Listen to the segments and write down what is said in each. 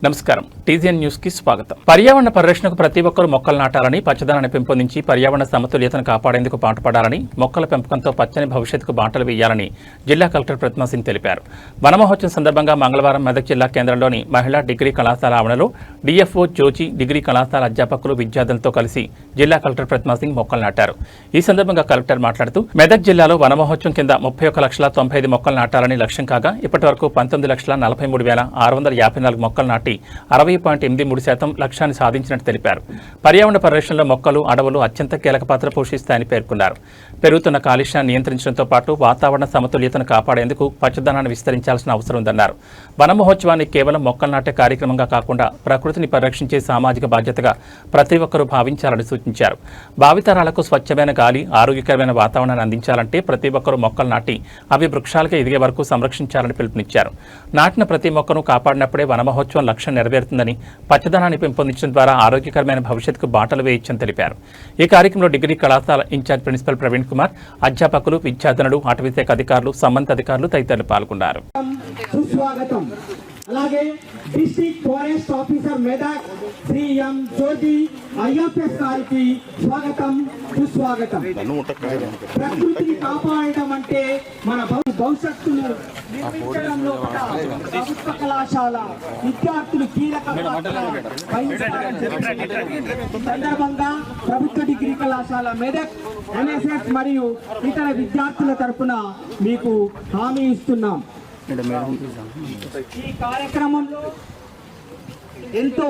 నమస్కారం TGN news కి స్వాగతం. పర్యావరణ పరిరక్షణకు ప్రతి ఒక్కరూ మొక్కలు నాటాలని, పచ్చదనాన్ని పెంపొందించి పర్యావరణ సమతుల్యతను కాపాడేందుకు పాటుపడాలని, మొక్కల పెంపకంతో పచ్చని భవిష్యత్తుకు బాటలు వేయాలని జిల్లా కలెక్టర్ ప్రతిమా సింగ్ తెలిపారు. వనమహోత్సవం సందర్భంగా మంగళవారం మెదక్ జిల్లా కేంద్రంలోని మహిళా డిగ్రీ కళాశాల ఆవరణలో డిఎఫ్ఓ జోజీ డిగ్రీ కళాశాల అధ్యాపకులు విద్యార్థులతో కలిసి జిల్లా కలెక్టర్ ప్రతిమా సింగ్ మొక్కలు నాటారు. ఈ సందర్భంగా కలెక్టర్ మాట్లాడుతూ మెదక్ జిల్లాలో వనమహోత్సవం కింద 31,95,000 మొక్కలు నాటాలని లక్ష్యం కాగా ఇప్పటి వరకు 19,43,654 మొక్కలు నాటి 60.83% లక్ష్యాన్ని సాధించినట్టు తెలిపారు. పర్యావరణ పరిరక్షణలో మొక్కలు, అడవులు అత్యంత కీలక పాత్ర పోషిస్తాయని పేర్కొన్నారు. పెరుగుతున్న కాలుష్యాన్ని నియంత్రించడంతో పాటు వాతావరణ సమతుల్యతను కాపాడేందుకు పచ్చదనాన్ని విస్తరించాల్సిన అవసరం ఉందన్నారు. వన మహోత్సవాన్ని కేవలం మొక్కలు నాటే కార్యక్రమంగా కాకుండా ప్రకృతిని పరిరక్షించే సామాజిక బాధ్యతగా ప్రతి ఒక్కరూ భావించాలని సూచించారు. భావితరాలకు స్వచ్ఛమైన గాలి, ఆరోగ్యకరమైన వాతావరణాన్ని అందించాలంటే ప్రతి ఒక్కరూ మొక్కలు నాటి అవి వృక్షాలుగా ఎదిగే వరకు సంరక్షించాలని పిలుపునిచ్చారు. నాటిన ప్రతి మొక్కను కాపాడినప్పుడే వన మహోత్సవం లక్ష్యం నెరవేరుతుందని, పచ్చదనాన్ని పెంపొందించడం ద్వారా ఆరోగ్యకరమైన భవిష్యత్తుకు బాటలు వేయొచ్చని తెలిపారు. ఈ కార్యక్రమంలో డిగ్రీ కళాశాల ఇన్ఛార్జ్ ప్రిన్సిపల్ ప్రవీణ్ కుమార్, అధ్యాపకులు, విద్యార్థినులు, అటవీశాఖ అధికారులు, సంబంధిత అధికారులు తదితరులు పాల్గొన్నారు. అలాగే district forest officer Medak Shri M Jyothi IFS గారికి స్వాగతం, సుస్వాగతం. ప్రకృతిని కాపాడడం అంటే మన భవిష్యత్తును నిర్మించడంలో ప్రభుత్వ కళాశాల విద్యార్థులు కీలక పాత్ర వహించాలని సందర్భంగా ప్రభుత్వ డిగ్రీ కళాశాల మెదక్ ఎన్ఎస్ఎస్ మరియు ఇతర విద్యార్థుల తరఫున మీకు హామీ ఇస్తున్నాం. ఈ కార్యక్రమంలో ఎంతో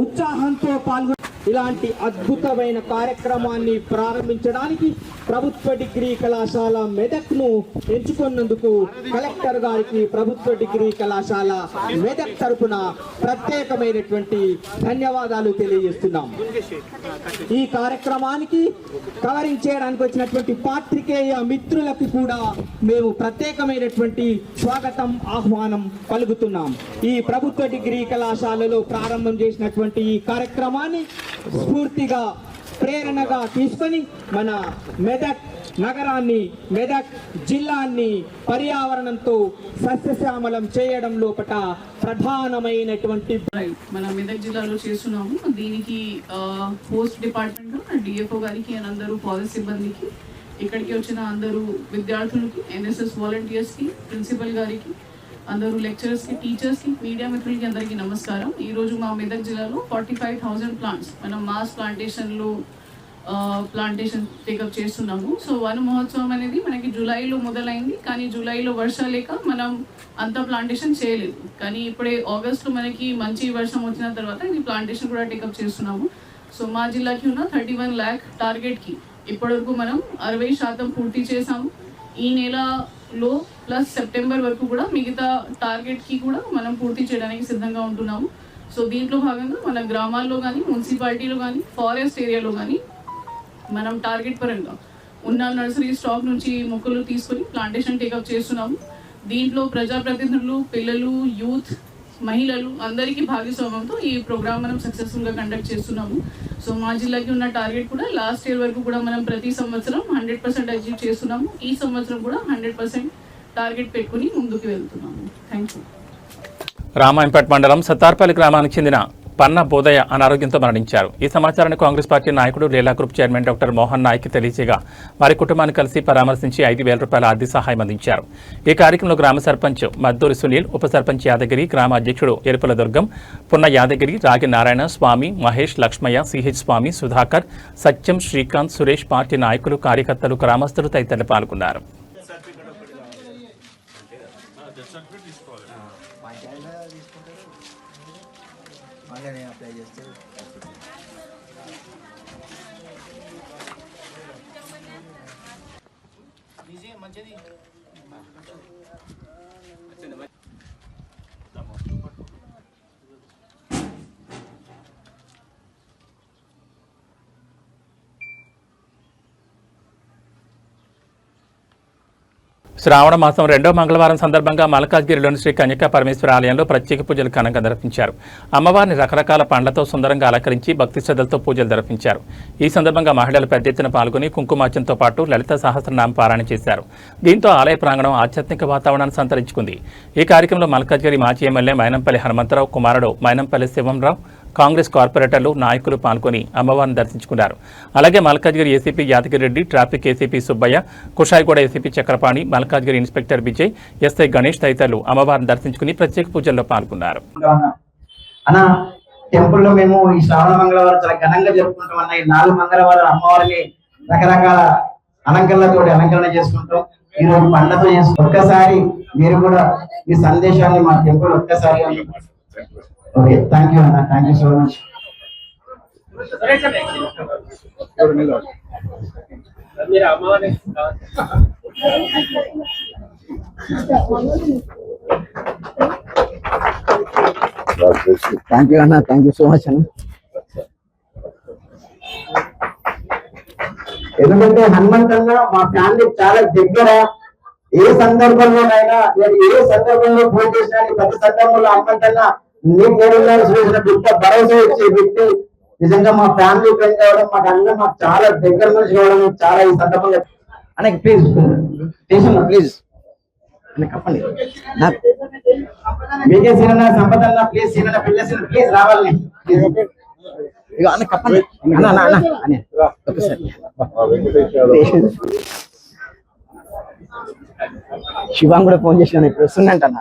ఉత్సాహంతో పాల్గొని ఇలాంటి అద్భుతమైన కార్యక్రమాన్ని ప్రారంభించడానికి ప్రభుత్వ డిగ్రీ కళాశాల మెదక్ ను ఎంచుకున్నందుకు కలెక్టర్ గారికి ప్రభుత్వ డిగ్రీ కళాశాల మెదక్ తరపున ప్రత్యేకమైనటువంటి ధన్యవాదాలు తెలియజేస్తున్నాం. ఈ కార్యక్రమానికి కవరింగ్ చేయడానికి వచ్చినటువంటి పాత్రికేయ మిత్రులకు కూడా మేము ప్రత్యేకమైనటువంటి స్వాగతం, ఆహ్వానం పలుకుతున్నాం. ఈ ప్రభుత్వ డిగ్రీ కళాశాలలో ప్రారంభం చేసినటువంటి ఈ కార్యక్రమాన్ని స్ఫూర్తిగా, ప్రేరణగా తీసుకొని మన మెదక్ నగరాన్ని, మెదక్ జిల్లాన్ని పర్యావరణంతో సస్యశ్యామలం చేయడం లోపట ప్రధానమైనటువంటి మన మెదక్ జిల్లాలో చేస్తున్నాము. దీనికి పోస్ట్ డిపార్ట్మెంట్, డిఎఫ్ఓ గారికి, అందరూ పాలసీ సిబ్బందికి, ఇక్కడికి వచ్చిన అందరూ విద్యార్థులకి, ఎన్ఎస్ఎస్ వాలంటీర్స్కి, ప్రిన్సిపల్ గారికి, అందరూ లెక్చరర్స్కి, టీచర్స్కి, మీడియా మిత్రులకి అందరికీ నమస్కారం. ఈరోజు మా మెదక్ జిల్లాలో 45,000 ప్లాంట్స్ మనం మాస్ ప్లాంటేషన్ టేకప్ చేస్తున్నాము. సో వన మహోత్సవం అనేది మనకి జూలైలో మొదలైంది, కానీ జూలైలో వర్షాలు లేక మనం అంత ప్లాంటేషన్ చేయలేదు. కానీ ఇప్పుడే ఆగస్టులో మనకి మంచి వర్షం వచ్చిన తర్వాత ఇది ప్లాంటేషన్ కూడా టేకప్ చేస్తున్నాము. సో మా జిల్లాకి ఉన్న 31 lakh టార్గెట్కి ఇప్పటివరకు మనం 60% పూర్తి చేసాము. ఈ నెలలో ప్లస్ సెప్టెంబర్ వరకు కూడా మిగతా టార్గెట్కి కూడా మనం పూర్తి చేయడానికి సిద్ధంగా ఉంటున్నాము. సో దీంట్లో భాగంగా మన గ్రామాల్లో కానీ, మున్సిపాలిటీలో కానీ, ఫారెస్ట్ ఏరియాలో కానీ మనం టార్గెట్ పరంగా ఉన్న నర్సరీ స్టాక్ నుంచి మొక్కలు తీసుకొని ప్లాంటేషన్ టేకప్ చేస్తున్నాము. దీంట్లో ప్రజాప్రతినిధులు, పిల్లలు, యూత్, మహిళలు అందరికీ భాగస్వామ్యంతో ఈ ప్రోగ్రామ్ మనం సక్సెస్ఫుల్గా కండక్ట్ చేస్తున్నాము. సో మా జిల్లాకి ఉన్న టార్గెట్ కూడా లాస్ట్ ఇయర్ వరకు కూడా మనం ప్రతి సంవత్సరం 100% అచీవ్ చేస్తున్నాము. ఈ సంవత్సరం కూడా 100% టార్గెట్ పెట్టుకుని ముందుకు వెళ్తున్నాము. Thank you. రామాయంపేట మండలం సత్తార్పల్లి గ్రామానికి చెందిన పన్న బోధయ్య అనారోగ్యంతో మరణించారు. ఈ సమాచారాన్ని కాంగ్రెస్ పార్టీ నాయకుడు Leela group chairman doctor Mohan Naik తెలియజేయగా వారి కుటుంబాన్ని కలిసి పరామర్శించి 5,000 రూపాయల ఆర్థిక సహాయం అందించారు. ఈ కార్యక్రమంలో గ్రామ సర్పంచ్ మద్దూరి సునీల్, ఉప సర్పంచ్ యాదగిరి, గ్రామ అధ్యక్షుడు ఎరుపుల దుర్గం, పున్న యాదగిరి, రాగి నారాయణ, స్వామి, మహేష్, లక్ష్మయ్య, సిహెచ్ స్వామి, సుధాకర్, సత్యం, శ్రీకాంత్, సురేష్, పార్టీ నాయకులు, కార్యకర్తలు, గ్రామస్తులు తదితరులు పాల్గొన్నారు. శ్రావణ మాసం 2వ మంగళవారం సందర్భంగా మల్కాజ్గిరిలోని శ్రీ కన్యకా పరమేశ్వర ఆలయంలో ప్రత్యేక పూజలు ఘనంగా జరిపించారు. అమ్మవారిని రకరకాల పండ్లతో సుందరంగా అలంకరించి భక్తి శ్రద్ధలతో పూజలు జరిపించారు. ఈ సందర్భంగా మహిళలు పెద్ద ఎత్తున పాల్గొని కుంకుమార్చనతో పాటు లలిత సహస్రనామ పారాయణ చేశారు. దీంతో ఆలయ ప్రాంగణం ఆధ్యాత్మిక వాతావరణాన్ని సంతరించుకుంది. ఈ కార్యక్రమంలో మల్కాజ్గిరి మాజీ ఎమ్మెల్యే మైనంపల్లి హనుమంతరావు కుమారుడు మైనంపల్లి శివంరావు, కాంగ్రెస్ కార్పొరేటర్లు, నాయకులు పాల్గొని అమ్మవారిని దర్శించుకున్నారు. అలాగే Malkajgiri ACP Yadagiri Reddy, traffic ACP Subbaiah, Kushaiguda ACP Chakrapani, Malkajgiri inspector Vijay, SI Ganesh తదితరులు అమ్మవారిని దర్శించుకుని ప్రత్యేక పూజల్లో పాల్గొన్నారు. టెంపుల్లో మేము ఈ శ్రావణ మంగళవారం చాలా ఘనంగా జరుపుకుంటాం అన్న. ఈ 4 మంగళవారాలు అమ్మవారిని రకరకాల అలంకరణలతో అలంకరణ చేసుకుంటాం. ఈ రోజు పండ్లతో చేసుకుంటాం. ఒక్కసారి మీరు కూడా ఈ సందేశాన్ని మా టెంపుల్ ఒక్కసారి ఓకే, థ్యాంక్ యూ అన్న, thank you so much. Thank you అన్న, థ్యాంక్ యూ సో మచ్ అన్న. ఎందుకంటే హనుమంతన్న మా ఫ్యామిలీ చాలా దగ్గర. ఏ సందర్భంలోనైనా ఏ సందర్భంలో ఫోన్ చేసినా ప్రతి సందర్భంలో హనుమంతన్న భరోసా ఇచ్చే వ్యక్తి. నిజంగా మా ఫ్యామిలీ ఫ్రెండ్ కావడం, మాకు అన్న మాకు చాలా దగ్గర నుంచి కావడం చాలా ఈ సందర్భంగా అనే ప్లీజ్ ప్లీజ్ చెప్పండి. మీకే సీనన్న సంపద అన్న ప్లీజ్, సీనన్న పిల్ల సీన ప్లీజ్ రావాలి. ఇక అన్న కప్పండి అన్న ఒకసారి. శివాంగ్ కూడా ఫోన్ చేసిన ఇప్పుడు వస్తుందంట అన్న.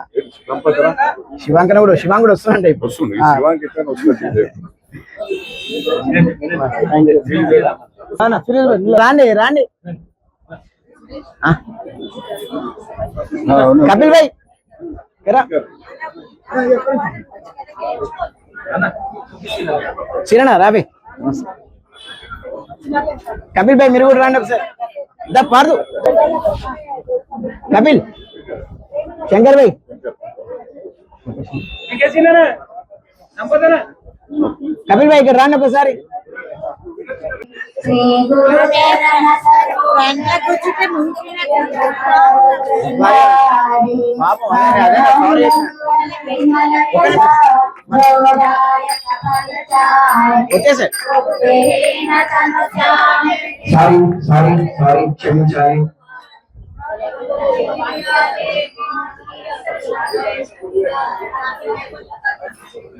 శివాంగ్ కూడా వస్తుందంట ఇప్పుడు. రాండి రాండి కపిల్ భాయ్ సిరణ రాబే. కపిల్ భాయ్ మీరు కూడా రాండి ఒకసారి. పార్దు కపిల్, శంకర్ భాయ్, కపిల్ భాయ్ ఇక్కడ రాండి ఒకసారి. వచ్చేసారు. సారీ క్షమించాలి.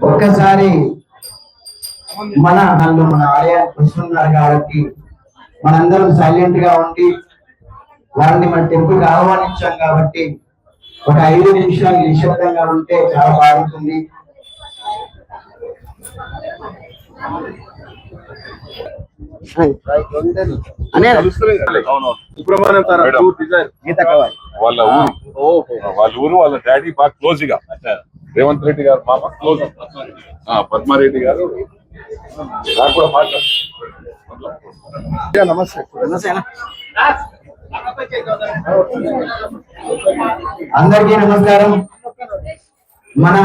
ఒక్కసారి మన ఆలయానికి వస్తున్నారు కాబట్టి మనందరం సైలెంట్ గా ఉండి వారిని మన టెంపుల్ ఆహ్వానించాం కాబట్టి ఒక 5 నిమిషాలు నిశ్శబ్దంగా ఉంటే చాలా బాగుంటుంది. వాళ్ళ ఊరు వాళ్ళ డాడీ బాగా క్లోజ్ గా రేవంత్ రెడ్డి గారు మామ క్లోజ్, పద్మారెడ్డి గారు నాకు కూడా మాట్లాడు. నమస్తే. అందరికీ నమస్కారం. మన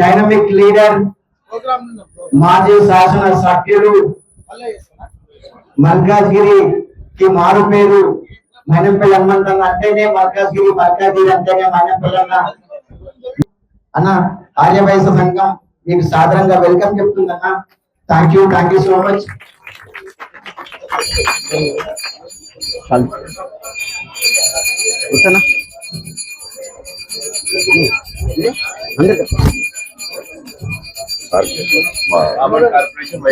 డైనమిక్ లీడర్, మాజీ శాసన సభ్యులు, మల్కాజ్గిరికి మారు పేరు మైనంపల్లి హనుమంతన్న అంటేనే మల్కాజ్గిరి అంటేనే మైనంపల్లి అన్న. ఆర్యవైశ్య సంఘం మీకు సాధారణంగా వెల్కమ్ చెప్తుందన్న. Thank you so much. Brahman corporation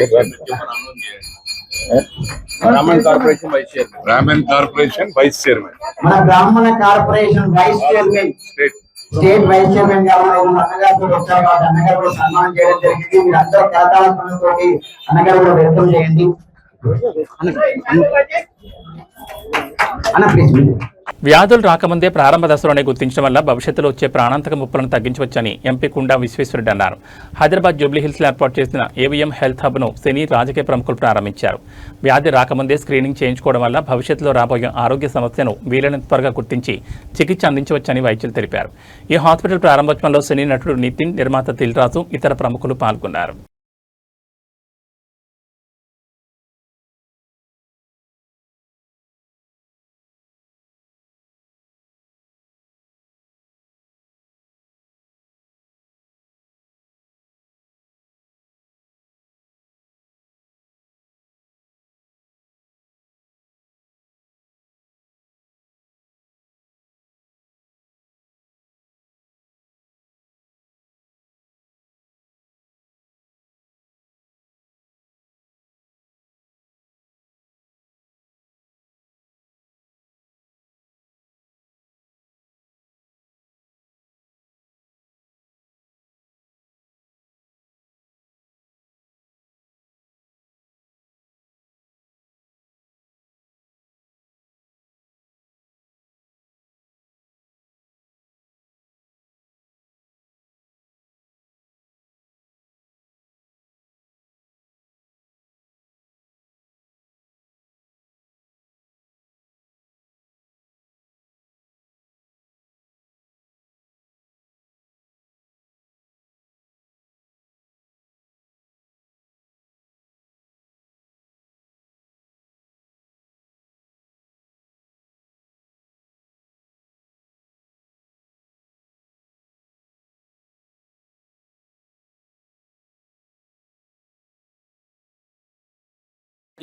vice chairman, మన Brahmana corporation vice chairman, state vice chairman గారు అన్నగారు వచ్చారు కాబట్టి అన్నగారు కూడా సన్మానం చేయడం జరిగింది. మీరు అందరూ కరతాళతో అన్నగారు కూడా వెల్కమ్ చేయండి అన్న ప్లీజ్. వ్యాధులు రాకముందే ప్రారంభ దశలోనే గుర్తించడం వల్ల భవిష్యత్తులో వచ్చే ప్రాణాంతక ముప్పులను తగ్గించవచ్చని ఎంపీ కుండా విశ్వేశ్వరరెడ్డి అన్నారు. హైదరాబాద్ జూబ్లీహిల్స్ లో ఏర్పాటు చేసిన ఏవిఎం హెల్త్ హబ్ ను సినీ రాజకీయ ప్రముఖులు ప్రారంభించారు. వ్యాధి రాకముందే స్క్రీనింగ్ చేయించుకోవడం వల్ల భవిష్యత్తులో రాబోయే ఆరోగ్య సమస్యను వీలైనంత త్వరగా గుర్తించి చికిత్స అందించవచ్చని వైద్యులు తెలిపారు. ఈ హాస్పిటల్ ప్రారంభోత్సవంలో సినీ నటుడు నితిన్, నిర్మాత దిల్ రాజు, ఇతర ప్రముఖులు పాల్గొన్నారు.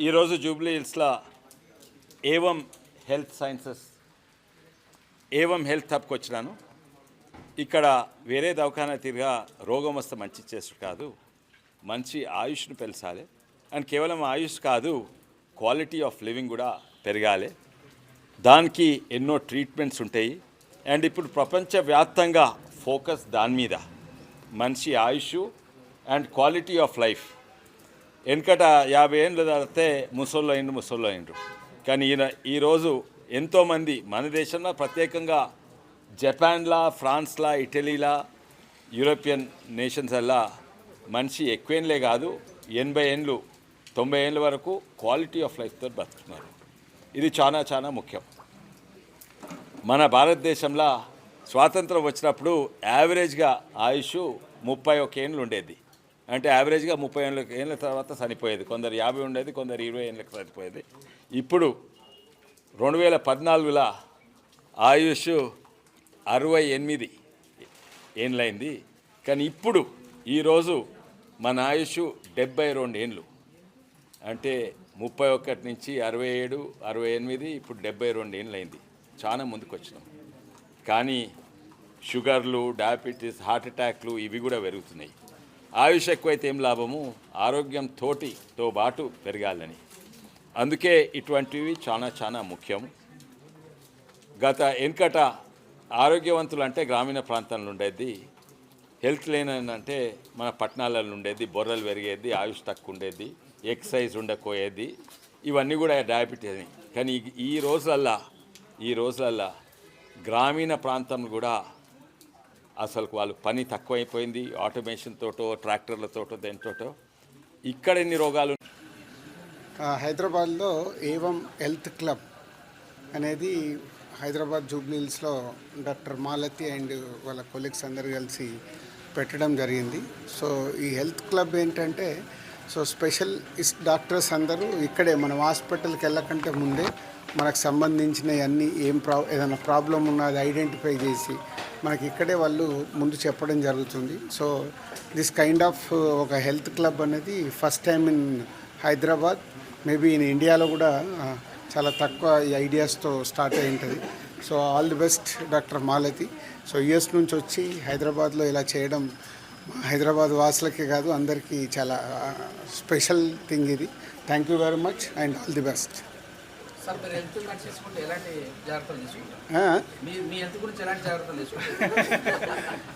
ఈరోజు జూబ్లీ హిల్స్లో ఏవం హెల్త్ సైన్సెస్ ఏవం హెల్త్ హబ్కి వచ్చినాను. ఇక్కడ వేరే దవాఖానా తిరిగా రోగం వస్తే మంచి చేసుడు కాదు, మంచి ఆయుష్ను పెంచాలి. అండ్ కేవలం ఆయుష్ కాదు, క్వాలిటీ ఆఫ్ లివింగ్ కూడా పెరగాలి. దానికి ఎన్నో ట్రీట్మెంట్స్ ఉంటాయి. అండ్ ఇప్పుడు ప్రపంచవ్యాప్తంగా ఫోకస్ దాని మీద, మంచి ఆయుష్ అండ్ క్వాలిటీ ఆఫ్ లైఫ్. వెనకట 50 ఏళ్ళు దాటితే ముసళ్ళు అయిండ్రు. కానీ ఈరోజు ఎంతోమంది మన దేశంలో ప్రత్యేకంగా జపాన్లా, ఫ్రాన్స్లా, ఇటలీలా, యూరోపియన్ నేషన్స్ అలా మనిషి ఎక్కువేళ్ళే కాదు 80 ఏళ్ళు 90 ఏళ్ళ వరకు క్వాలిటీ ఆఫ్ లైఫ్తో బతుకుతున్నారు. ఇది చాలా చాలా ముఖ్యం. మన భారతదేశంలో స్వాతంత్రం వచ్చినప్పుడు యావరేజ్గా ఆయుష్ 31 ఏళ్ళు ఉండేది. అంటే యావరేజ్గా 30 ఏళ్ళ తర్వాత చనిపోయేది. కొందరు 50 ఉండేది, కొందరు 20 ఏళ్ళకి చనిపోయేది. ఇప్పుడు 2014లో ఆయుష్ 68 ఏళ్ళైంది. కానీ ఇప్పుడు ఈరోజు మన ఆయుష్ 72 ఏళ్ళు. అంటే 31 నుంచి 67, 68, ఇప్పుడు 72 ఏళ్ళు అయింది. చాలా ముందుకు వచ్చినాం. కానీ షుగర్లు, డయాబెటీస్, హార్ట్ అటాక్లు ఇవి కూడా పెరుగుతున్నాయి. ఆయుష్ ఎక్కువైతే ఏం లాభము, ఆరోగ్యంతో పాటు పెరగాలని. అందుకే ఇటువంటివి చాలా చాలా ముఖ్యం. వెనకట ఆరోగ్యవంతులు అంటే గ్రామీణ ప్రాంతాల్లో ఉండేది, హెల్త్ లేనంటే మన పట్టణాలలో ఉండేది, బొర్రలు పెరిగేది, ఆయుష్ తక్కువ ఉండేది, ఎక్సర్సైజ్ ఉండకపోయేది. ఇవన్నీ కూడా డయాబెటీస్. కానీ ఈ రోజులల్లా గ్రామీణ ప్రాంతం కూడా అసలు వాళ్ళు పని తక్కువైపోయింది. ఆటోమేషన్ తోటో, ట్రాక్టర్లతోటో, దేనితోటో ఇక్కడ ఎన్ని రోగాలు. హైదరాబాద్లో ఏవం హెల్త్ క్లబ్ అనేది హైదరాబాద్ జూబ్లీ హిల్స్లో డాక్టర్ మాలతి అండ్ వాళ్ళ కొలీగ్స్ అందరు కలిసి పెట్టడం జరిగింది. సో ఈ హెల్త్ క్లబ్ ఏంటంటే, సో స్పెషలిస్ట్ డాక్టర్స్ అందరూ ఇక్కడే మనం హాస్పిటల్కి వెళ్ళకంటే ముందే మనకు సంబంధించిన అన్నీ ఏదైనా ప్రాబ్లం ఉన్నది ఐడెంటిఫై చేసి మనకి ఇక్కడే వాళ్ళు ముందు చెప్పడం జరుగుతుంది. సో దిస్ కైండ్ ఆఫ్ ఒక హెల్త్ క్లబ్ అనేది first time in Hyderabad, maybe in ఇండియాలో కూడా చాలా తక్కువ ఈ ఐడియాస్తో స్టార్ట్ అయి ఉంటుంది. So all the best doctor Malathi. So US నుంచి వచ్చి హైదరాబాద్లో ఇలా చేయడం హైదరాబాద్ వాసులకే కాదు అందరికీ చాలా స్పెషల్ థింగ్ ఇది. Thank you very much and all the best.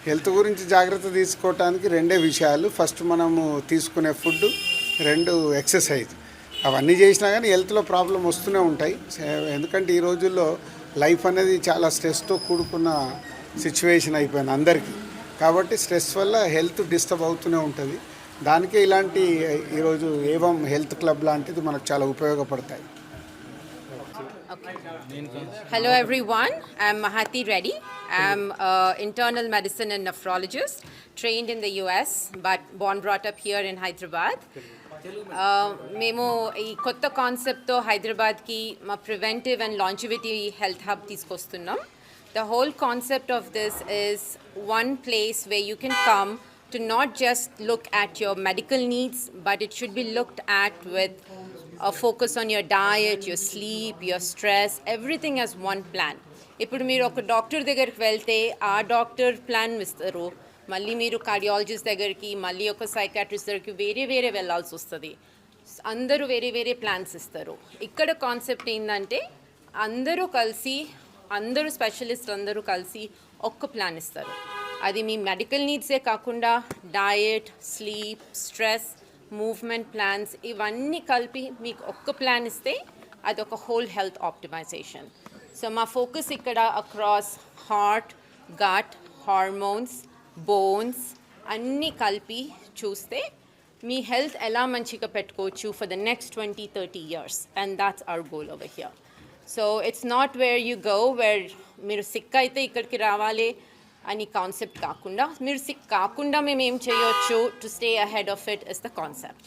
Health గురించి జాగ్రత్త తీసుకోవటానికి రెండే విషయాలు. ఫస్ట్ మనము తీసుకునే ఫుడ్, 2 ఎక్సర్సైజ్. అవన్నీ చేసినా కానీ హెల్త్లో ప్రాబ్లం వస్తూనే ఉంటాయి. ఎందుకంటే ఈ రోజుల్లో లైఫ్ అనేది చాలా స్ట్రెస్తో కూడుకున్న సిచ్యువేషన్ అయిపోయింది అందరికీ. కాబట్టి స్ట్రెస్ వల్ల హెల్త్ డిస్టర్బ్ అవుతూనే ఉంటుంది. దానికే ఇలాంటి ఈరోజు ఏవం హెల్త్ క్లబ్ లాంటిది మనకు చాలా ఉపయోగపడతాయి. Hello everyone, I'm Mahati Reddy. I'm an internal medicine and nephrologist, trained in the US but brought up here in Hyderabad. మేము ఈ కొత్త కాన్సెప్ట్తో హైదరాబాద్కి మా preventive and longevity health hub తీసుకొస్తున్నాం. The whole concept of this is one place where you can come to not just look at your medical needs, but it should be looked at with a focus on your diet, your sleep, your stress, everything as one plan. ఇప్పుడు మీరు ఒక doctor దగ్గరికి వెళ్తే ఆ doctor plan ఇస్తారు, మళ్ళీ మీరు cardiologist దగ్గరికి, మళ్ళీ ఒక సైకాట్రిస్ట్ దగ్గరికి వేరే వెళ్ళాల్సి వస్తుంది. అందరూ వేరే ప్లాన్స్ ఇస్తారు. ఇక్కడ కాన్సెప్ట్ ఏంటంటే అందరూ స్పెషలిస్ట్ అందరూ కలిసి ఒక్క ప్లాన్ ఇస్తారు. అది మీ మెడికల్ నీడ్సే కాకుండా diet, sleep, stress, movement plans ఇవన్నీ కలిపి మీకు ఒక్క ప్లాన్ ఇస్తే అదొక హోల్ హెల్త్ ఆప్టిమైజేషన్. సో మా ఫోకస్ ఇక్కడ across heart, gut, hormones, bones అన్నీ కలిపి చూస్తే మీ హెల్త్ ఎలా మంచిగా పెట్టుకోవచ్చు for the next 20-30 years, and that's our goal over here. So it's not where you go where మీరు సిక్ అయితే ఇక్కడికి రావాలి అని కాన్సెప్ట్ కాకుండా, మీరు సిక్ కాకుండా మేము ఏం చేయొచ్చు to stay ahead of it is the concept.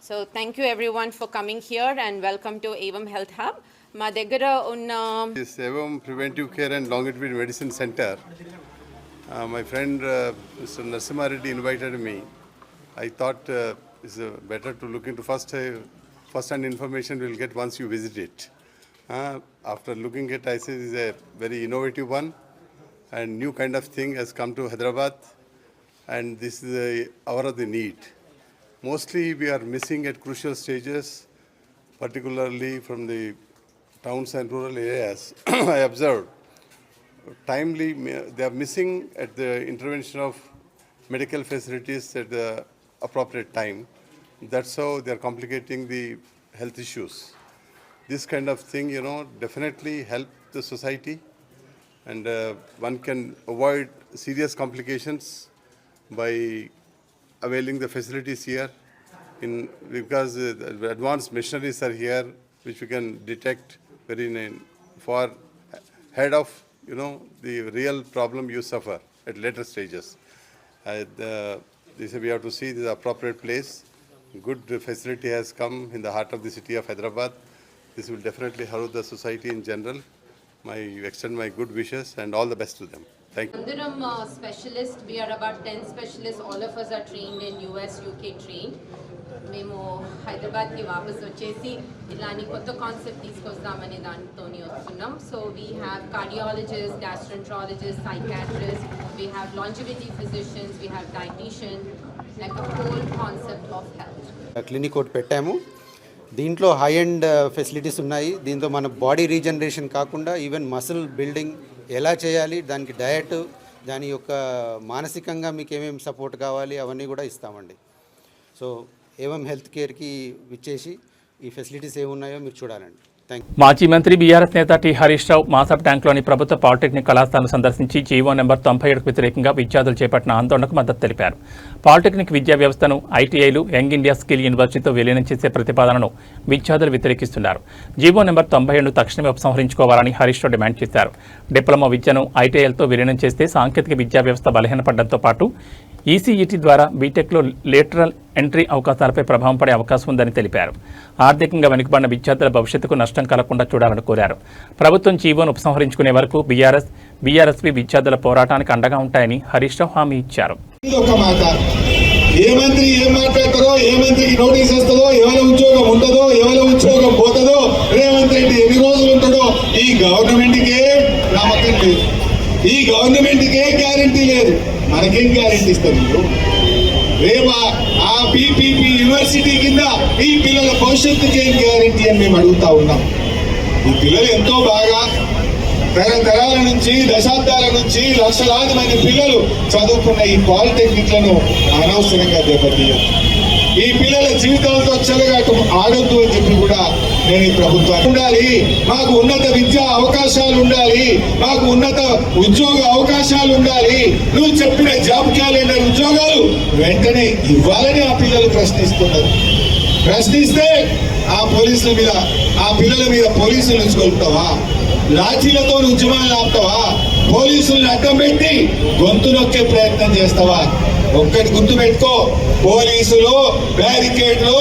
So thank you everyone for coming here and welcome to Evam health hub. మా దగ్గర ఉన్న Evam preventive care and longitude medicine centre. My friend mister Narasimha Reddy invited me. I thought it's better to look into first-hand information we'll get once you visit it. After looking at ISIS is a very innovative one and new kind of thing has come to Hyderabad, and this is the hour of the need. Mostly we are missing at crucial stages, particularly from the towns and rural areas. I observed timely, they are missing at the intervention of medical facilities at the appropriate time. That's how they are complicating the health issues. This kind of thing, definitely help the society, and one can avoid serious complications by availing the facilities here, because the advanced machineries are here, which we can detect very far ahead of the real problem you suffer at later stages. This we have to see the appropriate place. Good facility has come in the heart of the city of Hyderabad. This will definitely help the society in general. I extend my good wishes and all the best to them. Thank you. Andaram specialists, we are about 10 specialists. All of us are trained in US, UK trained. మేము హైదరాబాద్కి వాపస్ వచ్చేసి ఇలాంటి కొత్త concept తీసుకొస్తామనే దానితోని వస్తున్నాం. So we have cardiologist, gastroenterologist, psychiatrist, we have longevity physicians, we have dietician, like a whole concept of health. Clinic ఒకటి పెట్టాము. దీంట్లో హై ఎండ్ ఫెసిలిటీస్ ఉన్నాయి. దీంతో మన బాడీ రీజనరేషన్ కాకుండా ఈవెన్ మసిల్ బిల్డింగ్ ఎలా చేయాలి, దానికి డయట్, దాని యొక్క మానసికంగా మీకు ఏమేమి సపోర్ట్ కావాలి అవన్నీ కూడా ఇస్తామండి. సో ఏవం హెల్త్ కేర్కి విచ్చేసి ఈ ఫెసిలిటీస్ ఏమున్నాయో మీరు చూడాలండి. మాజీ మంత్రి బీఆర్ఎస్ నేత టి హరీష్ రావు మాసప్ ట్యాంక్లోని ప్రభుత్వ పాలిటెక్నిక్ కళాశాలను సందర్శించి జీవో నెంబర్ 97కు వ్యతిరేకంగా విద్యార్థులు చేపట్టిన ఆందోళనకు మద్దతు తెలిపారు. పాలిటెక్నిక్ విద్యా వ్యవస్థను ఐటీఐలు, యంగ్ ఇండియా స్కిల్ యూనివర్సిటీతో విలీనం చేసే ప్రతిపాదనను విద్యార్థులు వ్యతిరేకిస్తున్నారు. జీవో నెంబర్ 97ను తక్షణమే ఉపసంహరించుకోవాలని హరీష్ రావు డిమాండ్ చేశారు. డిప్లొమా విద్యను ఐటీఐలతో విలీనం చేస్తే సాంకేతిక విద్యా వ్యవస్థ బలహీనపడడంతో పాటు ఈసీఈటీ ద్వారా బీటెక్లో లేటరల్ ఎంట్రీ అవకాశాలపై ప్రభావం పడే అవకాశం ఉందని తెలిపారు. ఆర్థికంగా వెనుకబడిన విద్యార్థుల భవిష్యత్తుకు నష్టం కలగకుండా చూడాలని కోరారు. ప్రభుత్వం జీవోను ఉపసంహరించుకునే వరకు బీఆర్ఎస్పీ విద్యార్థుల పోరాటానికి అండగా ఉంటాయని హరీష్ రావు హామీ ఇచ్చారు. ఏ మంత్రి ఏం మాట్లాడతారో, ఏ మంత్రికి నోటీస్ వస్తుందో, ఎవరి ఉద్యోగం ఉంటుందో, ఎవరి ఉద్యోగం పోతుందో, రేవంత్ రెడ్డి ఎన్ని రోజులు ఉంటాడో ఈ గవర్నమెంట్కే నమ్మకం లేదు. ఈ గవర్నమెంట్కే గ్యారంటీ లేదు. మనకేం గ్యారంటీ ఇస్తారు మీరు? రేపు ఆ పీపీపీ యూనివర్సిటీ కింద ఈ పిల్లల భవిష్యత్తుకి ఏం గ్యారంటీ అని మేము అడుగుతా ఉన్నాం. ఈ పిల్లలు ఎంతో బాగా తరతరాల నుంచి, దశాబ్దాల నుంచి లక్షలాది మంది పిల్లలు చదువుకున్న ఈ పాలిటెక్నిక్లను అనవసరంగా దెబ్బతీయదు. ఈ పిల్లల జీవితాలతో చెలగాటు ఆగొద్దు అని చెప్పి కూడా నేను ఈ ప్రభుత్వానికి ఉండాలి. మాకు ఉన్నత విద్యా అవకాశాలు ఉండాలి, మాకు ఉన్నత ఉద్యోగ అవకాశాలు ఉండాలి. నువ్వు చెప్పిన జాబ్ క్యాలెండర్ ఉద్యోగాలు వెంటనే ఇవ్వాలని ఆ పిల్లలు ప్రశ్నిస్తున్నారు. ప్రశ్నిస్తే ఆ పోలీసుల మీద, ఆ పిల్లల మీద పోలీసులు ఉంచుకుంటావా? లాఠీలతో ఉద్యమాలు ఆపుతావా? పోలీసులను అడ్డం పెట్టి గొంతు నొక్కే ప్రయత్నం చేస్తావా? ఒక్కటి గుర్తు పెట్టుకో, పోలీసులు బ్యారికేడ్లు,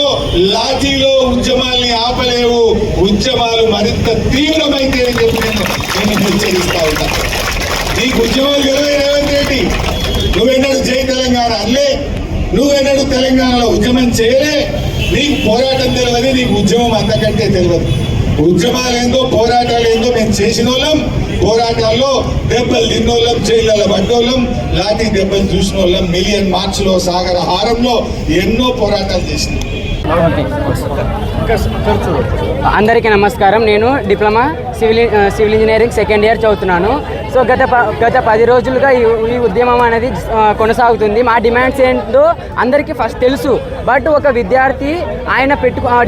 లాఠీలో ఉద్యమాల్ని ఆపలేవు. ఉద్యమాలు మరింత తీవ్రమైతే అని చెప్పి నేను హెచ్చరిస్తా ఉంటా. నీకు ఉద్యమాలు తెలివే రేవంత్ రెడ్డి. నువ్వెన్నడూ జై తెలంగాణ అనలే, నువ్వెన్నడూ తెలంగాణలో ఉద్యమం చేయలే. నీకు పోరాటం తెలియదు, నీకు ఉద్యమం అంతకంటే తెలియదు. ఉద్యమాలేందో పోరాటాలేందో మేము చేసిన వాళ్ళం. పోరాటాల్లో దెబ్బలు తిన్నోళ్ళం, జైళ్ళలో పడ్డోళ్ళం, లాఠీ దెబ్బలు చూసిన వాళ్ళం. మిలియన్ మార్చ్లో, సాగర హారంలో ఎన్నో పోరాటాలు చేసినాం. అందరికీ నమస్కారం. నేను diploma civil engineering second year చదువుతున్నాను. సో గత 10 రోజులుగా ఈ ఉద్యమం అనేది కొనసాగుతుంది. మా డిమాండ్స్ ఏంటో అందరికీ ఫస్ట్ తెలుసు. బట్ ఒక విద్యార్థి ఆయన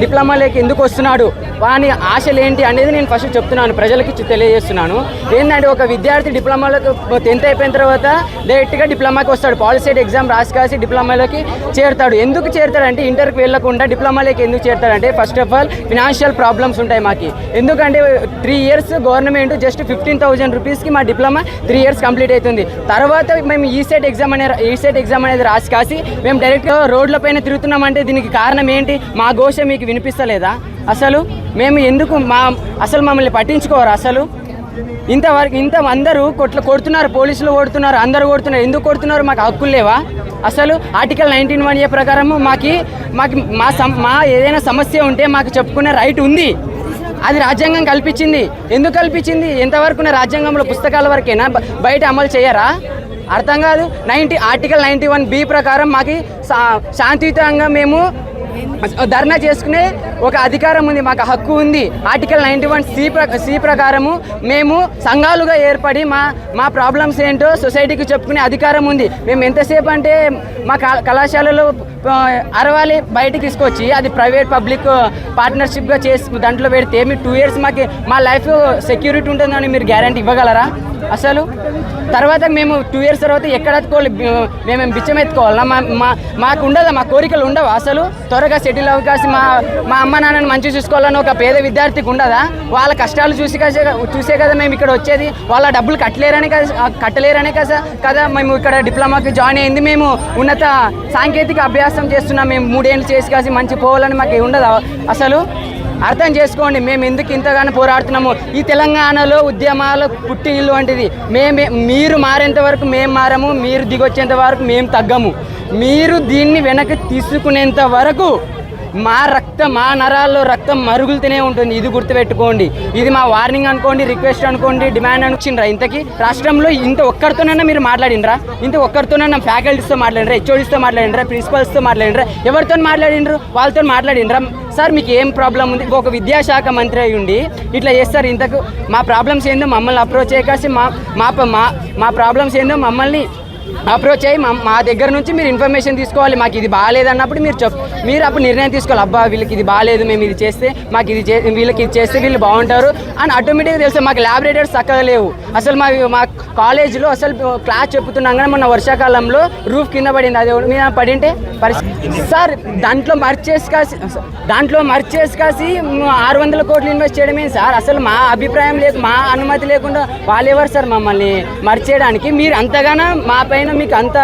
డిప్లొమాలోకి ఎందుకు వస్తున్నాడు, వాని ఆశలు ఏంటి అనేది నేను ఫస్ట్ చెప్తున్నాను, ప్రజలకి తెలియజేస్తున్నాను. ఏంటంటే ఒక విద్యార్థి డిప్లొమాలోకి 10th అయిపోయిన తర్వాత డైరెక్ట్గా డిప్లొమాకి వస్తాడు. పాలిసెట్ ఎగ్జామ్ రాసి డిప్లొమాలోకి చేరుతాడు. ఎందుకు చేరుతాడంటే ఇంటర్కి వెళ్ళకుండా డిప్లొమాలోకి ఎందుకు చేరుతాడంటే first of all financial problems ఉంటాయి మాకు. ఎందుకంటే 3 years గవర్నమెంట్ జస్ట్ 15,000 రూపీస్కి మా డిప్లొమా 3 years కంప్లీట్ అవుతుంది. తర్వాత మేము ఈసెట్ ఎగ్జామ్ అనేది రాసి మేము డైరెక్ట్గా రోడ్ల పైన తిరుగుతున్నామంటే దీనికి కారణం ఏంటి? మా ఘోష మీకు వినిపిస్తలేదా? అసలు మేము ఎందుకు అసలు మమ్మల్ని పట్టించుకోరు? అసలు అందరూ కొడుతున్నారు, పోలీసులు కొడుతున్నారు, అందరూ కొడుతున్నారు. ఎందుకు కొడుతున్నారు? మాకు హక్కులు లేవా? అసలు ఆర్టికల్ 19(1) ప్రకారం మా ఏదైనా సమస్య ఉంటే మాకు చెప్పుకునే రైట్ ఉంది. అది రాజ్యాంగం కల్పించింది. ఎందుకు కల్పించింది? ఎంతవరకు రాజ్యాంగంలో పుస్తకాల వరకేనా, బయట అమలు చేయరా? అర్థం కాదు. ఆర్టికల్ 91(b) ప్రకారం మాకు శాంతియుతంగా మేము ధర్నా చేసుకునే ఒక అధికారం ఉంది, మాకు హక్కు ఉంది. ఆర్టికల్ 91(c) ప్రకారము మేము సంఘాలుగా ఏర్పడి మా ప్రాబ్లమ్స్ ఏంటో సొసైటీకి చెప్పుకునే అధికారం ఉంది. మేము ఎంతసేపు అంటే మా కళాశాలలో అరవాలి బయటికి తీసుకొచ్చి అది ప్రైవేట్ పబ్లిక్ పార్ట్నర్షిప్గా చేసి దాంట్లో పెడితే మీరు 2 years మా లైఫ్ సెక్యూరిటీ ఉంటుందని మీరు గ్యారంటీ ఇవ్వగలరా? అసలు తర్వాత మేము 2 years తర్వాత ఎక్కడ ఎత్తుకోవాలి? మేము బిచ్చం ఎత్తుకోవాలా? మాకు ఉండదా? మా కోరికలు ఉండవా? అసలు త్వరగా సెటిల్ అవకాశం మా అమ్మ నాన్నని మంచి చూసుకోవాలని ఒక పేద విద్యార్థికి ఉండదా? వాళ్ళ కష్టాలు చూసే కదా మేము ఇక్కడ వచ్చేది. వాళ్ళ డబ్బులు కట్టలేరనే కదా మేము ఇక్కడ డిప్లొమాకి జాయిన్ అయింది. మేము ఉన్నత సాంకేతిక అభ్యాసం చేస్తున్నాం. మేము 3 ఏళ్ళు చేసి కాసి మంచి పోవాలని మాకు ఉండదా? అసలు అర్థం చేసుకోండి మేము ఎందుకు ఇంతగానో పోరాడుతున్నాము. ఈ తెలంగాణలో ఉద్యమాల పుట్టి ఇల్లు వంటిది. మీరు మారేంత వరకు మేము మారము, మీరు దిగొచ్చేంత వరకు మేము తగ్గము. మీరు దీన్ని వెనక్కి తీసుకునేంత వరకు మా నరాల్లో రక్తం మరుగులుతూనే ఉంటుంది. ఇది గుర్తుపెట్టుకోండి. ఇది మా వార్నింగ్ అనుకోండి, రిక్వెస్ట్ అనుకోండి, డిమాండ్ అనుకుంటారా? ఇంతకీ రాష్ట్రంలో ఒక్కరితోనైనా మీరు మాట్లాడినరా? ఒక్కరితోనైనా ఫ్యాకల్టీస్తో మాట్లాడినరా? హెచ్ఓడిస్తో మాట్లాడినరా? ప్రిన్సిపల్స్తో మాట్లాడినరా? ఎవరితో మాట్లాడినరు? వాళ్ళతో మాట్లాడినరా? సార్ మీకు ఏం ప్రాబ్లం ఉంది? ఒక విద్యాశాఖ మంత్రి అయి ఉండి ఇట్లా చేస్తారు. ఇంతకు మా ప్రాబ్లమ్స్ ఏందో మమ్మల్ని అప్రోచ్ చేయకాసి మా ప్రాబ్లమ్స్ ఏందో మమ్మల్ని అప్రోచ్ అయ్యి మా దగ్గర నుంచి మీరు ఇన్ఫర్మేషన్ తీసుకోవాలి. మాకు ఇది బాగాలేదు అన్నప్పుడు మీరు అప్పుడు నిర్ణయం తీసుకోవాలి. అబ్బా వీళ్ళకి ఇది బాగాలేదు, మేము ఇది చేస్తే వీళ్ళకి ఇది చేస్తే వీళ్ళు బాగుంటారు అని ఆటోమేటిక్గా తెలుసు. మాకు ల్యాబొరేటరీస్ చక్కగా లేవు. అసలు మా కాలేజీలో అసలు క్లాస్ చెప్తున్నాం కానీ మొన్న వర్షాకాలంలో రూఫ్ కింద పడింది. అది మీద పడింటే సార్ దాంట్లో మర్చేసి కాసి 600 కోట్లు ఇన్వెస్ట్ చేయడమే సార్. అసలు మా అభిప్రాయం లేదు, మా అనుమతి లేకుండా వాళ్ళెవరు సార్ మమ్మల్ని మర్చేయడానికి? మీరు అంతగానో మా పైన మీకు అంత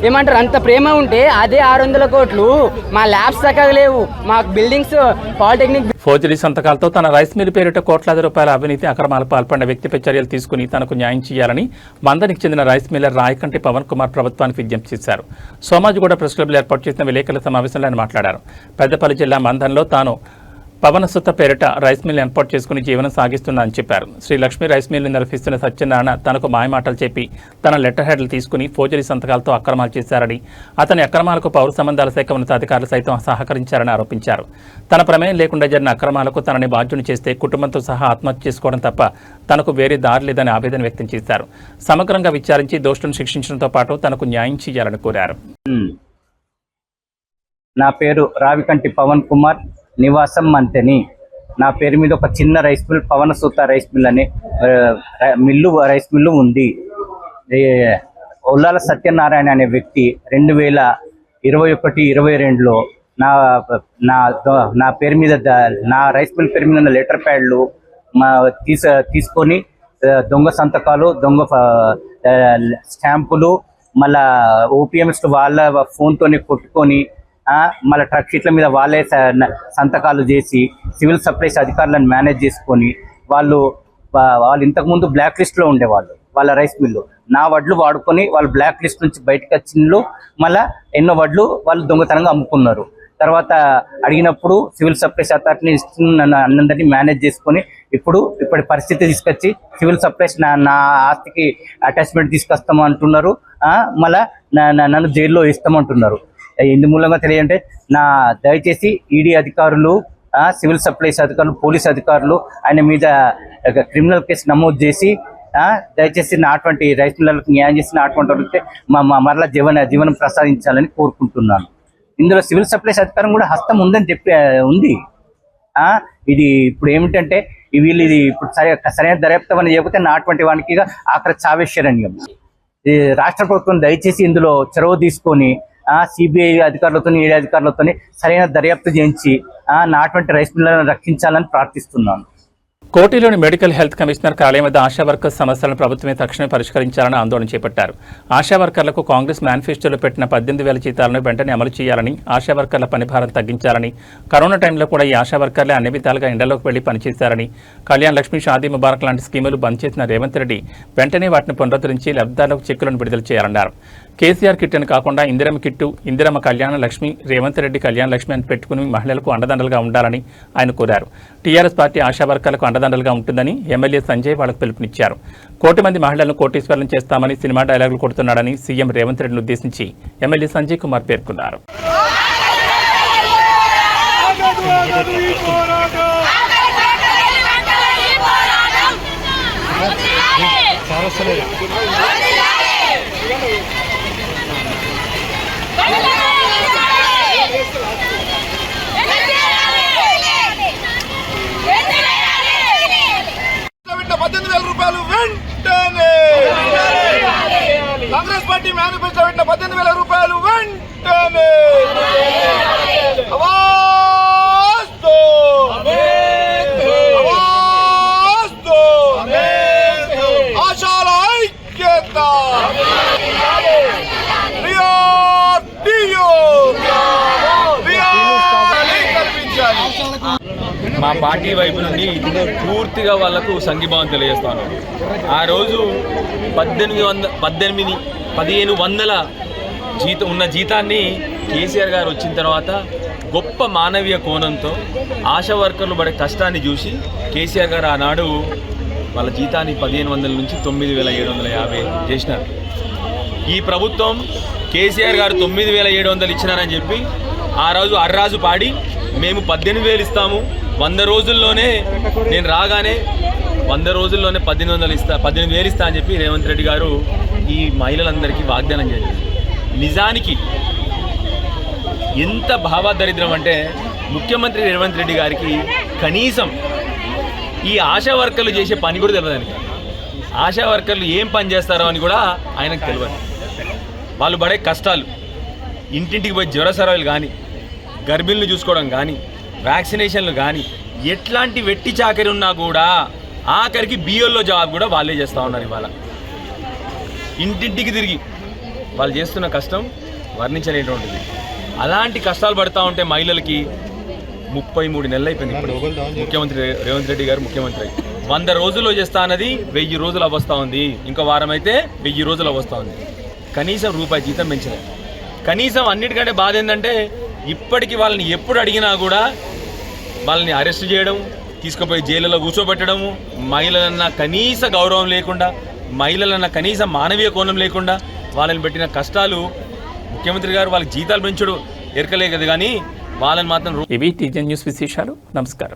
ఏమంటారు అంత ప్రేమ ఉంటే అదే 600 కోట్లు మా ల్యాబ్స్ చక్కగా లేవు, మా బిల్డింగ్స్ పాలిటెక్నిక్. ఫోర్జరీ సంతకాలతో తన రైస్ మిల్ పేరిట కోట్లాది రూపాయల అవినీతి అక్రమాలకు పాల్పడిన వ్యక్తిపై చర్యలు తీసుకుని తనకు న్యాయం చేయాలని మందనికి చెందిన రైస్ మిల్లర్ రాయకంటి పవన్ కుమార్ ప్రభుత్వానికి విజ్ఞప్తి చేశారు. సోమాజిగూడ ప్రెస్ క్లబ్లో ఏర్పాటు చేసిన విలేకరుల సమావేశంలో ఆయన మాట్లాడారు. పెద్దపల్లి జిల్లా మందన్లో తాను పవన సుత్త పేరిట రైస్ మిల్ ఏర్పాటు చేసుకుని జీవనం సాగిస్తుందని చెప్పారు. శ్రీ లక్ష్మీ రైస్ మిల్ని నిర్వహిస్తున్న సత్యనారాయణ తనకు మాయమాటలు చెప్పి తన లెటర్ హెడ్లు తీసుకుని ఫోర్జరీ సంతకాలతో అక్రమాలు చేశారని, అతని అక్రమాలకు పౌర సంబంధాల శాఖ ఉన్నతాధికారులు సైతం సహకరించారని ఆరోపించారు. తన ప్రమేయం లేకుండా జరిగిన అక్రమాలకు తనని బాధ్యుని చేస్తే కుటుంబంతో సహా ఆత్మహత్య చేసుకోవడం తప్ప తనకు వేరే దారి లేదని ఆవేదన వ్యక్తం చేశారు. సమగ్రంగా విచారించి దోషులను శిక్షించడంతో పాటు తనకు న్యాయం చేయాలని కోరారు. నా పేరు రావికంటి పవన్ కుమార్, నివాసం మంతెని. నా పేరు మీద ఒక చిన్న రైస్ మిల్ పవన సూత రైస్ మిల్ అనే రైస్ మిల్లు ఉంది. ఉల్లాల సత్యనారాయణ అనే వ్యక్తి 2021-22లో నా పేరు మీద నా రైస్ మిల్ పేరు మీద లెటర్ ప్యాడ్లు తీసుకొని దొంగ సంతకాలు, దొంగ స్టాంపులు, మళ్ళా ఓపీఎంస్ వాళ్ళ ఫోన్తోనే కొట్టుకొని మళ్ళీ ట్రక్ షీట్ల మీద వాళ్ళే సంతకాలు చేసి సివిల్ సప్లైస్ అధికారులను మేనేజ్ చేసుకొని వాళ్ళు ఇంతకుముందు బ్లాక్ లిస్ట్లో ఉండేవాళ్ళు. వాళ్ళ రైస్ మిల్లు నా వడ్లు వాడుకొని వాళ్ళు బ్లాక్ లిస్ట్ నుంచి బయటకు వచ్చిండ్రు. మళ్ళీ ఎన్నో వడ్లు వాళ్ళు దొంగతనంగా అమ్ముకున్నారు. తర్వాత అడిగినప్పుడు సివిల్ సప్లైస్ అథారిటీని అందరినీ మేనేజ్ చేసుకొని ఇప్పటి పరిస్థితి తీసుకొచ్చి సివిల్ సప్లైస్ నా ఆస్తికి అటాచ్మెంట్ తీసుకొస్తాము అంటున్నారు. మళ్ళీ నన్ను జైల్లో ఇస్తామంటున్నారు. ఇందు మూలంగా తెలియంటే దయచేసి ఈడీ అధికారులు, సివిల్ సప్లైస్ అధికారులు, పోలీస్ అధికారులు ఆయన మీద క్రిమినల్ కేసు నమోదు చేసి దయచేసి అటువంటి రైస్ మిల్లర్లకు న్యాయం చేసిన అటువంటి వాళ్ళకి మరలా జీవనం ప్రసాదించాలని కోరుకుంటున్నాను. ఇందులో సివిల్ సప్లైస్ అధికారం కూడా హస్తం ఉందని ఉంది. ఇది ఇప్పుడు ఏమిటంటే వీళ్ళు ఇది ఇప్పుడు సరైన దర్యాప్తు అని చెబితే అటువంటి వానికి ఆఖరి చావేశ్వరణ్యం. రాష్ట్ర ప్రభుత్వం దయచేసి ఇందులో చొరవ తీసుకొని సిబిఐ అధికారులతో, ఈడీ అధికారులతో సరైన దర్యాప్తు చేయించి అటువంటి రైస్ మిల్లర్లను రక్షించాలని ప్రార్థిస్తున్నాను. కోటిలోని మెడికల్ హెల్త్ కమిషనర్ కార్యాలయం వద్ద ఆశా వర్కర్స్ సమస్యలను ప్రభుత్వమే తక్షణమే పరిష్కరించాలని ఆందోళన చేపట్టారు. ఆశా వర్కర్లకు కాంగ్రెస్ మేనిఫెస్టోలో పెట్టిన 18,000 జీతాలను వెంటనే అమలు చేయాలని, ఆశా వర్కర్ల పనిభారం తగ్గించాలని, కరోనా టైంలో కూడా ఈ ఆశా వర్కర్లే అన్ని విధాలుగా ఎండలోకి వెళ్లి పనిచేశారని, కళ్యాణ్ లక్ష్మి, షాదీ ముబారక్ లాంటి స్కీములు బంద్ చేసిన రేవంత్ రెడ్డి వెంటనే వాటిని పునరుద్ధరించి లబ్ధిదారులకు చెక్కులను విడుదల చేయాలన్నారు. కేసీఆర్ కిట్ అని కాకుండా ఇందిరమ్మ కిట్టు, ఇందిరమ్మ కళ్యాణ లక్ష్మి, రేవంత్ రెడ్డి కళ్యాణ లక్ష్మి అని పెట్టుకుని మహిళలకు అండదండలుగా ఉండాలని ఆయన కోరారు. టీఆర్ఎస్ పార్టీ ఆశా వర్కర్లకు అండదండలుగా ఉంటుందని ఎమ్మెల్యే సంజయ్ వాళ్లకు పిలుపునిచ్చారు. 1 కోటి మంది మహిళలను కోటీశ్వరులను చేస్తామని సినిమా డైలాగులు కొడుతున్నాడని సీఎం రేవంత్ రెడ్డిని ఉద్దేశించి ఎమ్మెల్యే సంజయ్ కుమార్ పేర్కొన్నారు. కాంగ్రెస్ పార్టీ మేనిఫెస్టో పెట్టిన 18,000 రూపాయలు వెంటనే ఆశాల ఐక్యత మా పార్టీ వైపు నుండి పూర్తిగా వాళ్లకు సంఘీభావం తెలియజేస్తాను. ఆ రోజు 1500 ఉన్న జీతాన్ని కేసీఆర్ గారు వచ్చిన తర్వాత గొప్ప మానవీయ కోణంతో ఆశా వర్కర్లు పడే కష్టాన్ని చూసి కేసీఆర్ గారు ఆనాడు వాళ్ళ జీతాన్ని 1500 నుంచి 9,750 చేసినారు. ఈ ప్రభుత్వం కేసీఆర్ గారు 9,700 ఇచ్చినారని చెప్పి ఆ రోజు అర్రాజు పాడి మేము 18,000 ఇస్తాము, 100 రోజుల్లోనే నేను రాగానే 100 రోజుల్లోనే 18,000 ఇస్తా అని చెప్పి రేవంత్ రెడ్డి గారు ఈ మహిళలందరికీ వాగ్దానం చేశారు. నిజానికి ఎంత భావదరిద్రం అంటే ముఖ్యమంత్రి రేవంత్ రెడ్డి గారికి కనీసం ఈ ఆశా వర్కర్లు చేసే పని కూడా తెలియదని, ఆశా వర్కర్లు ఏం పని చేస్తారో అని కూడా ఆయనకు తెలియదు. వాళ్ళు పడే కష్టాలు, ఇంటింటికి పోయి జ్వర సర్వేలు కానీ, గర్భిణులు చూసుకోవడం కానీ, వ్యాక్సినేషన్లు కానీ, ఎట్లాంటి వెట్టి చాకరి ఉన్నా కూడా ఆఖరికి బియ్యంలో జాబ్ కూడా వాళ్ళే చేస్తూ ఉన్నారు. ఇవాళ ఇంటింటికి తిరిగి వాళ్ళు చేస్తున్న కష్టం వర్ణించలేటువంటిది. అలాంటి కష్టాలు పడుతూ ఉంటే మహిళలకి 33 నెలలు అయిపోయింది. ఇప్పుడు ముఖ్యమంత్రి రేవంత్ రెడ్డి గారు ముఖ్యమంత్రి 100 రోజుల్లో చేస్తా అన్నది 1000 రోజులు అవస్థా ఉంది. ఇంకో వారం అయితే 1000 రోజులు అవస్థా ఉంది. కనీసం రూపాయి జీతం పెంచలేదు. కనీసం అన్నిటికంటే బాధ ఏంటంటే ఇప్పటికీ వాళ్ళని ఎప్పుడు అడిగినా కూడా వాళ్ళని అరెస్ట్ చేయడం, తీసుకుపోయి జైలులో కూర్చోబెట్టడము, మహిళలన్న కనీస గౌరవం లేకుండా, మహిళలన్న కనీస మానవీయ కోణం లేకుండా వాళ్ళని పెట్టిన కష్టాలు ముఖ్యమంత్రి గారు వాళ్ళకి జీతాలు పెంచడం ఎరకలే కదా, కానీ వాళ్ళని మాత్రం. ఇవి టీజన్ న్యూస్ విశేషాలు. నమస్కారం.